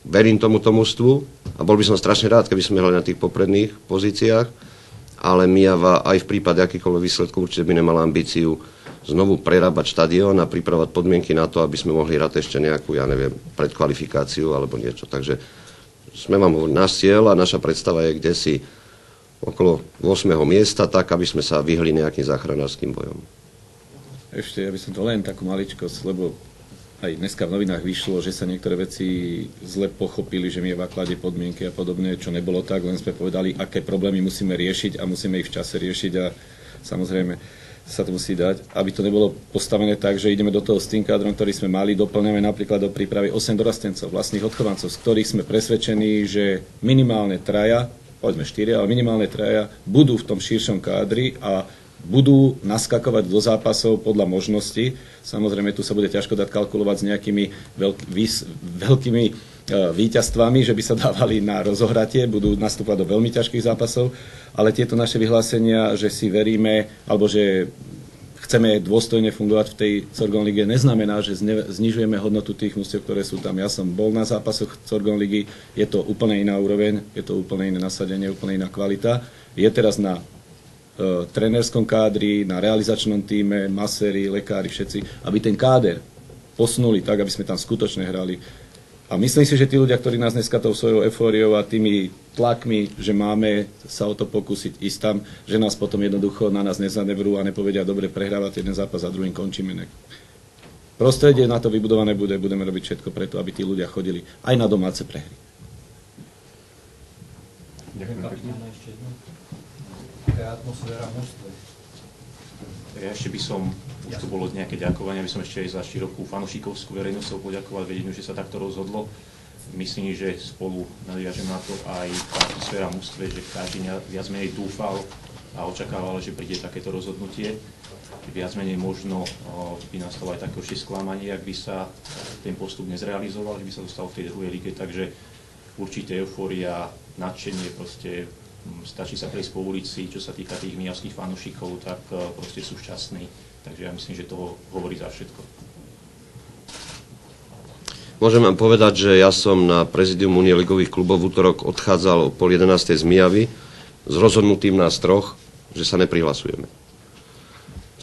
Verím tomuto mužstvu a bol by som strašne rád, keby sme hrali na tých popredných pozíciách, ale Myjava aj v prípade akýchkoľvek výsledkov určite by nemala ambíciu znovu prerábať štadión a pripravať podmienky na to, aby sme mohli hrať ešte nejakú, ja neviem, predkvalifikáciu alebo niečo. Takže sme vám hovorili, náš cieľ a naša predstava je kdesi okolo 8. miesta, tak, aby sme sa vyhli nejakým záchranárskym bojom. Ešte, ja by som to len takú maličkosť, lebo aj dneska v novinách vyšlo, že sa niektoré veci zle pochopili, že Myjava kladie podmienky a podobne, čo nebolo tak, len sme povedali, aké problémy musíme riešiť a musíme ich v čase riešiť a samozrejme sa to musí dať, aby to nebolo postavené tak, že ideme do toho s tým kádrom, ktorý sme mali, doplňame napríklad do prípravy 8 dorastencov, vlastných odchovancov, z ktorých sme presvedčení, že minimálne 3, povedzme 4, ale minimálne 3 budú v tom širšom kádri a budú naskakovať do zápasov podľa možností. Samozrejme, tu sa bude ťažko dať kalkulovať s nejakými veľkými víťazstvami, že by sa dávali na rozohratie, budú nastúpať do veľmi ťažkých zápasov, ale tieto naše vyhlásenia, že si veríme, alebo že chceme dôstojne fungovať v tej Corgon lige, neznamená, že znižujeme hodnotu tých mužstiev, ktoré sú tam. Ja som bol na zápasoch Corgon ligy, je to úplne iná úroveň, je to úplne iné nasadenie, úplne iná kvalita. Je teraz na trenérskom kádri, na realizačnom tíme, maséri, lekári, všetci, aby ten káder posunuli tak, aby sme tam skutočne hrali. A myslím si, že tí ľudia, ktorí nás dneska tou svojou eufóriou a tými tlakmi, že máme sa o to pokúsiť ísť tam, že nás potom jednoducho na nás nezanevrú a nepovedia, dobre, prehrávate jeden zápas a druhým končíme. Prostredie na to vybudované bude, budeme robiť všetko preto, aby tí ľudia chodili aj na domáce prehry. Ďakujem pekne. Aká je atmosféra v mužstve? Ja ešte by som, už to bolo nejaké ďakovanie, by som ešte aj za širokú fanúšikovskú verejnosť chcel poďakovať vedeniu, že sa takto rozhodlo. Myslím, že spolu nadviažem na to aj tá atmosféra v mužstve, že každý viac menej dúfal a očakával, že príde takéto rozhodnutie. Viac menej možno by nastalo aj také sklamanie, ak by sa ten postup nezrealizoval, že by sa dostal v tej druhej lige, takže určite eufória, nadšenie, proste stačí sa prejsť po ulici, čo sa týka tých myjavských fanúšikov, tak proste sú šťastní. Takže ja myslím, že to hovorí za všetko. Môžem vám povedať, že ja som na prezidium Unie ligových klubov v útorok odchádzal o 10:30 z Myjavy s rozhodnutým nás troch, že sa neprihlasujeme.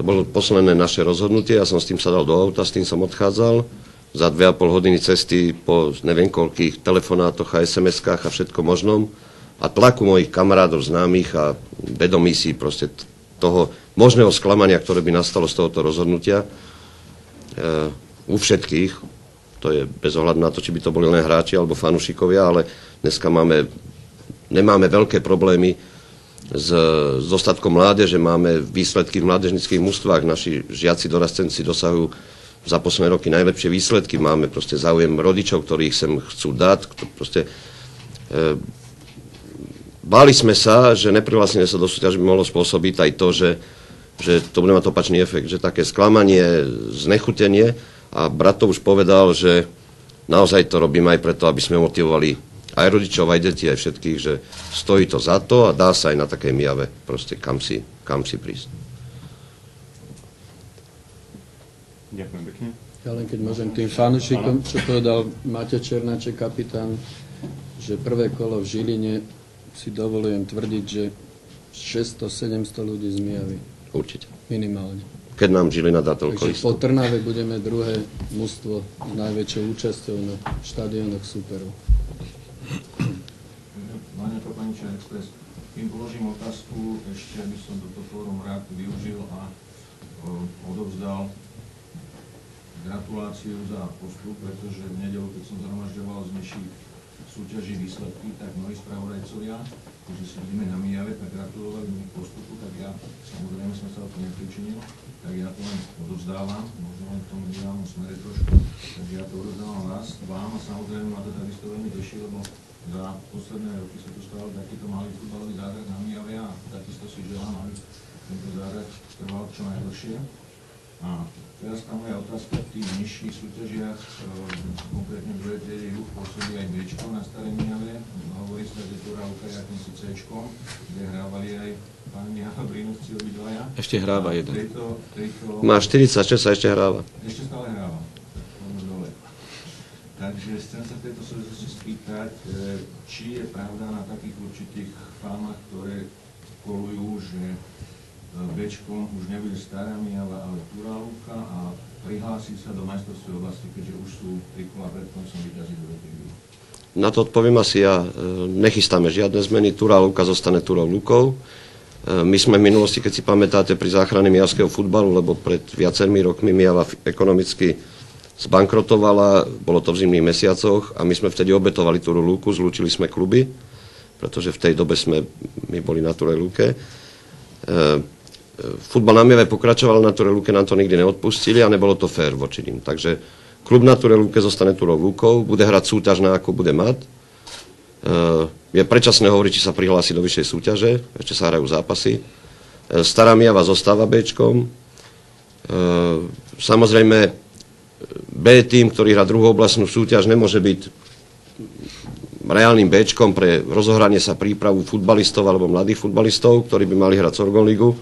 To bolo posledné naše rozhodnutie, ja som s tým sadal do auta, s tým som odchádzal. Za 2,5 hodiny cesty po neviem koľkých telefonátoch a SMS-kách a všetko možnom. A tlaku mojich kamarádov, známych a vedomí si proste toho možného sklamania, ktoré by nastalo z tohoto rozhodnutia u všetkých, to je bez ohľadu na to, či by to boli len hráči alebo fanúšikovia, ale dneska nemáme veľké problémy s dostatkom mládeže, máme výsledky v mládežnických mužstvách, naši žiaci dorastenci dosahujú za posledné roky najlepšie výsledky, máme proste záujem rodičov, ktorí ich sem chcú dať, proste báli sme sa, že neprihlásenie sa do súťaže by mohlo spôsobiť aj to, že to bude mať opačný efekt, že také sklamanie, znechutenie. A brat to už povedal, že naozaj to robím aj preto, aby sme motivovali aj rodičov, aj deti, aj všetkých, že stojí to za to a dá sa aj na takej Mijave proste kam si prísť. Ďakujem pekne. Ja len keď môžem tým fanúšikom, čo povedal Matej Černáček, kapitán, že prvé kolo v Žiline si dovolujem tvrdiť, že 600-700 ľudí z Mijavy. Určite. Minimálne. Keď nám Žilina dá toľko Takže listov. po Trnave budeme druhé mužstvo s najväčšou účasťou na štadiónoch súperov. Váňa Kopaniča Express, kým položím otázku, ešte by som toto fórum rád využil a odovzdal gratuláciu za postup, pretože v nedeľu, keď som zhromažďoval z myší súťaží výsledky, tak mnohí spravodajcovia, ktorí si vidíme na Mijave, tak gratulovali mi postupu, tak ja, samozrejme som sa o to nepričinil, tak ja to len odovzdávam, možno len v tom významnom smere trošku, takže ja to odovzdávam vám a samozrejme ma to takisto veľmi teší, lebo za posledné roky sa tu stával takýto malý futbalový záhrad na Mijave a takisto si želám, aby tento záhrad trval čo najdlhšie. A teraz tá moja otázka v tých nižších súťažiach, konkrétne v druhej triede juh, pôsobí aj Bčko na Starej Mijave. Hovorí sa, že Túra Luka je akýmsi Cčkom, kde hrávali aj pán Michal Brinovci obidvaja. Ešte hráva jeden. Má 46 a ešte hráva. Ešte stále hráva. Dole. Takže chcem sa v tejto súvislosti spýtať, či je pravda na takých určitých fámach, ktoré kolujú, že Bčkom už nebude Stará Mijava, ale Túra Luka a prihlási sa do majstrovstiev oblasti, keďže už sú 3 kola pred koncom víťazí druhej triedy. Na to odpoviem asi ja. Nechystáme žiadne zmeny. Túra Luka zostane Túrou Lukou. My sme v minulosti, keď si pamätáte, pri záchrane mijavského futbalu, lebo pred viacerými rokmi Mijava ekonomicky zbankrotovala, bolo to v zimných mesiacoch a my sme vtedy obetovali Túru Luku, zlúčili sme kluby, pretože v tej dobe sme my boli na Túrej Luke. Futbal na Mijave pokračoval na Túrej Luke, nám to nikdy neodpustili a nebolo to fér voči nim. Takže klub na Túrej Luke zostane Túrou Lukou, bude hrať súťaž na ako bude mať. Je predčasné hovoriť, či sa prihlási do vyššej súťaže, ešte sa hrajú zápasy. Stará Mijava zostáva Bčkom. Samozrejme, B tým, ktorý hrá druhú oblastnú súťaž, nemôže byť reálnym Bčkom pre rozohranie sa prípravu futbalistov alebo mladých futbalistov, ktorí by mali hrať Sorgon ligu.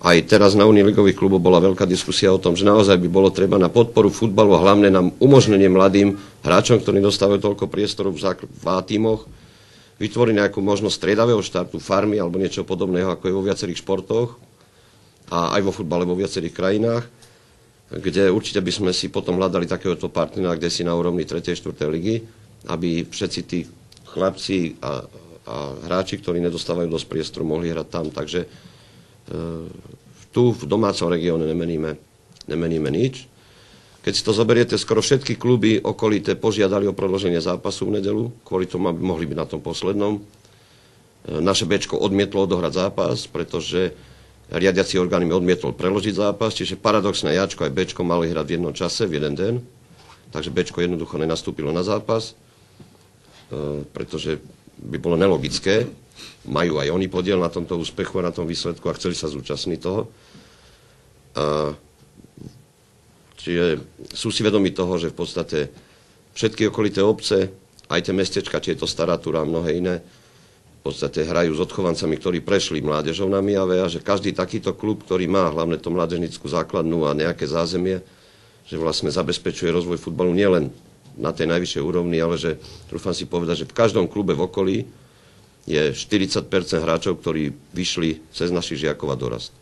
Aj teraz na uniligových kluboch bola veľká diskusia o tom, že naozaj by bolo treba na podporu futbalu a hlavne na umožnenie mladým hráčom, ktorí dostávajú toľko priestoru v A tímoch, vytvoriť nejakú možnosť striedavého štartu, farmy alebo niečo podobného, ako je vo viacerých športoch a aj vo futbale vo viacerých krajinách, kde určite by sme si potom hľadali takéhoto partnera, kde si na úrovni 3. a 4. ligy, aby všetci tí chlapci a hráči, ktorí nedostávajú dosť priestoru, mohli hrať tam. Takže tu v domácom regióne nemeníme nič. Keď si to zoberiete, skoro všetky kluby okolité požiadali o predĺženie zápasu v nedeľu, kvôli tomu, aby mohli byť na tom poslednom. Naše Bčko odmietlo odohrať zápas, pretože riadiaci orgán mi odmietol preložiť zápas, čiže paradoxné Jačko aj Bčko mali hrať v jednom čase, v jeden deň. Takže Bčko jednoducho nenastúpilo na zápas, pretože by bolo nelogické. Majú aj oni podiel na tomto úspechu a na tom výsledku a chceli sa zúčastniť toho. Čiže sú si vedomi toho, že v podstate všetky okolité obce, aj tie mestečka, či je to Stará Túra a mnohé iné, v podstate hrajú s odchovancami, ktorí prešli mládežou na Mijave a že každý takýto klub, ktorý má hlavne to mládežnickú základnú a nejaké zázemie, že vlastne zabezpečuje rozvoj futbalu nielen na tej najvyššej úrovni, ale že trúfam si povedať, že v každom klube v okolí je 40% hráčov, ktorí vyšli cez našich žiakov a dorast.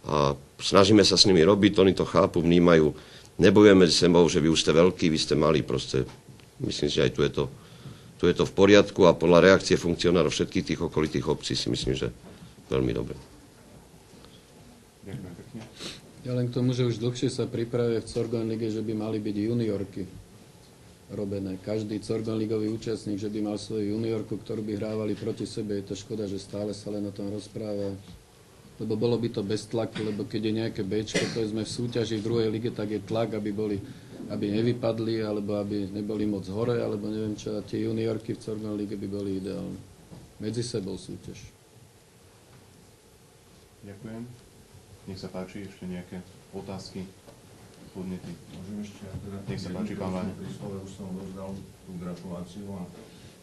A snažíme sa s nimi robiť, oni to chápu, vnímajú. Nebojujeme s sebou, že vy už ste veľkí, vy ste malí, proste. Myslím, že aj tu je to v poriadku a podľa reakcie funkcionárov všetkých tých okolitých obcí si myslím, že veľmi dobre. Ďakujem pekne. Ja len k tomu, že už dlhšie sa pripravuje v Sorgon lige, že by mali byť juniorky robené. Každý Sorgon ligový účastník, že by mal svoju juniorku, ktorú by hrávali proti sebe. Je to škoda, že stále sa len o tom rozpráva. Lebo bolo by to bez tlaku, lebo keď je nejaké Bčko, povedzme v súťaži v druhej lige, tak je tlak, aby nevypadli, alebo aby neboli moc hore, alebo neviem čo. A tie juniorky v Sorgon lige by boli ideálne. medzi sebou súťaž. Ďakujem. Nech sa páči, ešte nejaké otázky, podnety. Môžem ešte, teda, Nech sa páči, pán Váňa. Pri slove už som rozdal tú gratuláciu a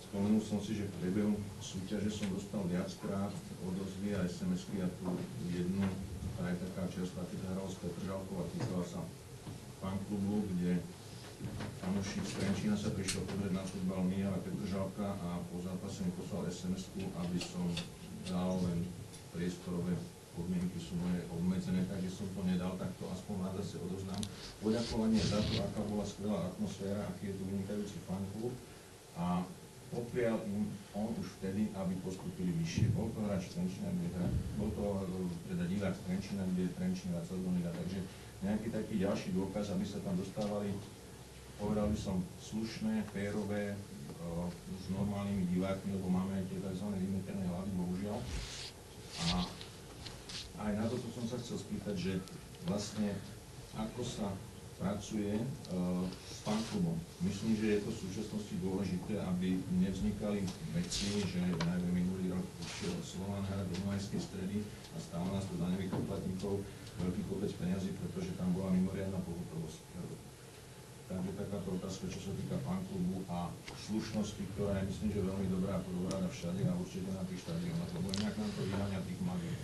spomenul som si, že v priebehu súťaže som dostal viackrát odozvy a SMS-ky a tú jednu, ktorá je taká čerstvá, keď hral s Petržalkou a týkala sa fanklubu, kde fanúšik z Trenčína sa prišiel pozrieť na futbal Mijava Petržalka a po zápase mi poslal SMS-ku, aby som dal len priestorové podmienky sú moje obmedzené, takže som to nedal, tak to aspoň na zase odoznám. Poďakovanie za to, aká bola skvelá atmosféra, aký je tu vynikajúci fanklub a poprial im on už vtedy, aby postupili vyššie. Bol to hráč Trenčína, bol to teda divák z Trenčína, kde je Trenčín a Celgonika, takže nejaký taký ďalší dôkaz, aby sa tam dostávali, povedal by som, slušné, férové, s normálnymi divákmi, lebo máme aj tie tzv. Vymetené hlavy, bohužiaľ. A aj na toto som sa chcel spýtať, že vlastne ako sa pracuje s fanklubom. Myslím, že je to v súčasnosti dôležité, aby nevznikali veci, že najmä minulý rok prišiel Slovan hrať do Dunajskej Stredy a stále nás to daňových poplatníkov veľký kopec peniazy, pretože tam bola mimoriadna pohotovosť. Takže takáto otázka, čo sa týka fanklubu a slušnosti, ktorá je, myslím, že veľmi dobrá a podobráda všade a určite na tých štadiónoch, lebo inak nám to vyháňa tých mladých.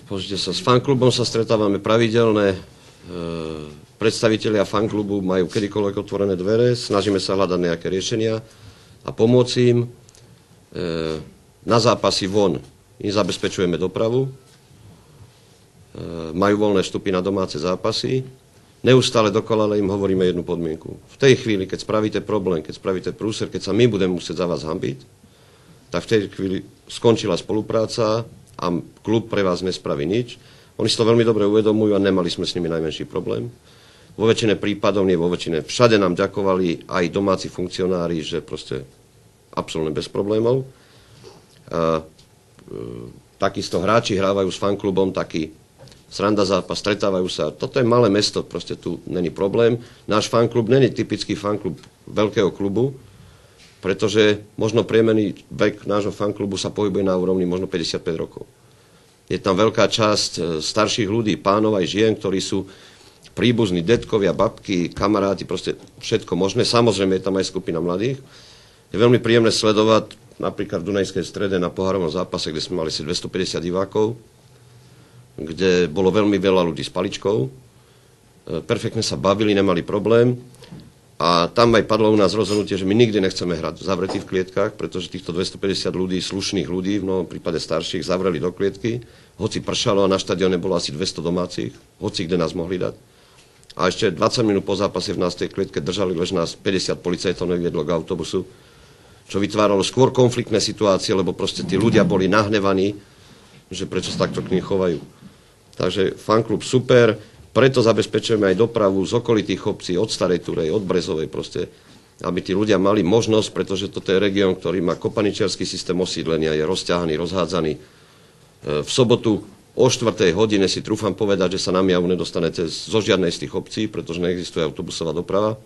Pozrite sa, s fanklubom sa stretávame pravidelne, predstavitelia fanklubu majú kedykoľvek otvorené dvere, snažíme sa hľadať nejaké riešenia a pomôcť im. Na zápasy von im zabezpečujeme dopravu, majú voľné vstupy na domáce zápasy. Neustále dokola im hovoríme jednu podmienku. V tej chvíli, keď spravíte problém, keď spravíte prúser, keď sa my budeme musieť za vás hanbiť, tak v tej chvíli skončila spolupráca a klub pre vás nespraví nič. Oni si to veľmi dobre uvedomujú a nemali sme s nimi najmenší problém. Vo väčšine prípadov, nie vo väčšine, všade nám ďakovali aj domáci funkcionári, že proste absolútne bez problémov. Takisto hráči hrávajú s fanklubom, taký sranda zápas, stretávajú sa. Toto je malé mesto, proste tu není problém. Náš fanklub není typický fanklub veľkého klubu, pretože možno priemerný vek nášho fanklubu sa pohybuje na úrovni možno 55 rokov. Je tam veľká časť starších ľudí, pánov aj žien, ktorí sú príbuzní, detkovia, babky, kamaráti, proste všetko možné. Samozrejme je tam aj skupina mladých. Je veľmi príjemné sledovať napríklad v Dunajskej Strede na pohárovom zápase, kde sme mali si 250 divákov, kde bolo veľmi veľa ľudí s paličkou. Perfektne sa bavili, nemali problém. A tam aj padlo u nás rozhodnutie, že my nikdy nechceme hrať zavretí v klietkách, pretože týchto 250 ľudí, slušných ľudí, v mnohom prípade starších, zavreli do klietky. Hoci pršalo a na štadióne bolo asi 200 domácich, hoci kde nás mohli dať. A ešte 20 minút po zápase v nás tej klietke držali, lež nás 50 policajtov neviedlo k autobusu, čo vytváralo skôr konfliktné situácie, lebo proste tí ľudia boli nahnevaní, že prečo sa takto k nim chovajú. Takže fanklub super, preto zabezpečujeme aj dopravu z okolitých obcí, od Starej Turej, od Brezovej proste, aby tí ľudia mali možnosť, pretože toto je región, ktorý má kopaničiarsky systém osídlenia, je rozťahaný, rozhádzaný. V sobotu o 4. hodine si trúfam povedať, že sa na Mijavu nedostanete zo žiadnej z tých obcí, pretože neexistuje autobusová doprava,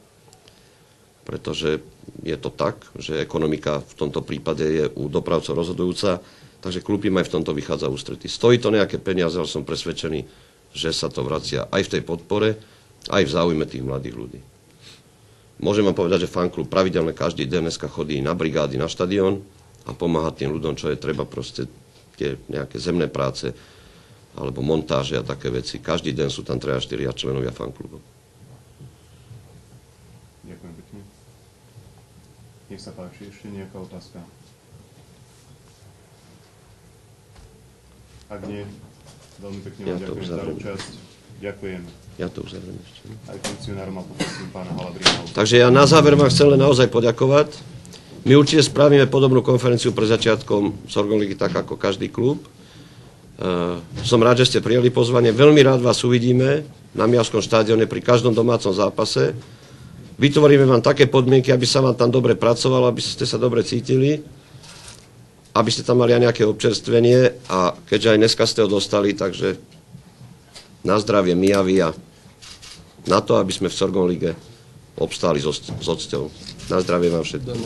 pretože je to tak, že ekonomika v tomto prípade je u dopravcov rozhodujúca. Takže klub im aj v tomto vychádza ústretí. Stojí to nejaké peniaze, ale som presvedčený, že sa to vracia aj v tej podpore, aj v záujme tých mladých ľudí. Môžem vám povedať, že fanklub pravidelne každý deň dneska chodí na brigády, na štadión a pomáha tým ľuďom, čo je treba, proste tie nejaké zemné práce alebo montáže a také veci. Každý deň sú tam 3-4 členovia fanklubu. Ďakujem pekne. Nech sa páči, ešte nejaká otázka. Ak nie, veľmi pekne vám ďakujem za účasť. Ďakujem. Ja to uzavriem ešte. Aj funkcionárom a poprosím pána Halabrina. Takže ja na záver vám chcem len naozaj poďakovať. My určite spravíme podobnú konferenciu pre začiatkom Sorgonligy, tak ako každý klub. Som rád, že ste prijali pozvanie. Veľmi rád vás uvidíme na Mijavskom štadióne pri každom domácom zápase. Vytvoríme vám také podmienky, aby sa vám tam dobre pracovalo, aby ste sa dobre cítili, aby ste tam mali aj nejaké občerstvenie a keďže aj dneska ste ho dostali, takže na zdravie Mijavy a na to, aby sme v Sorgonlige obstáli s ocťou. Na zdravie vám všetkým.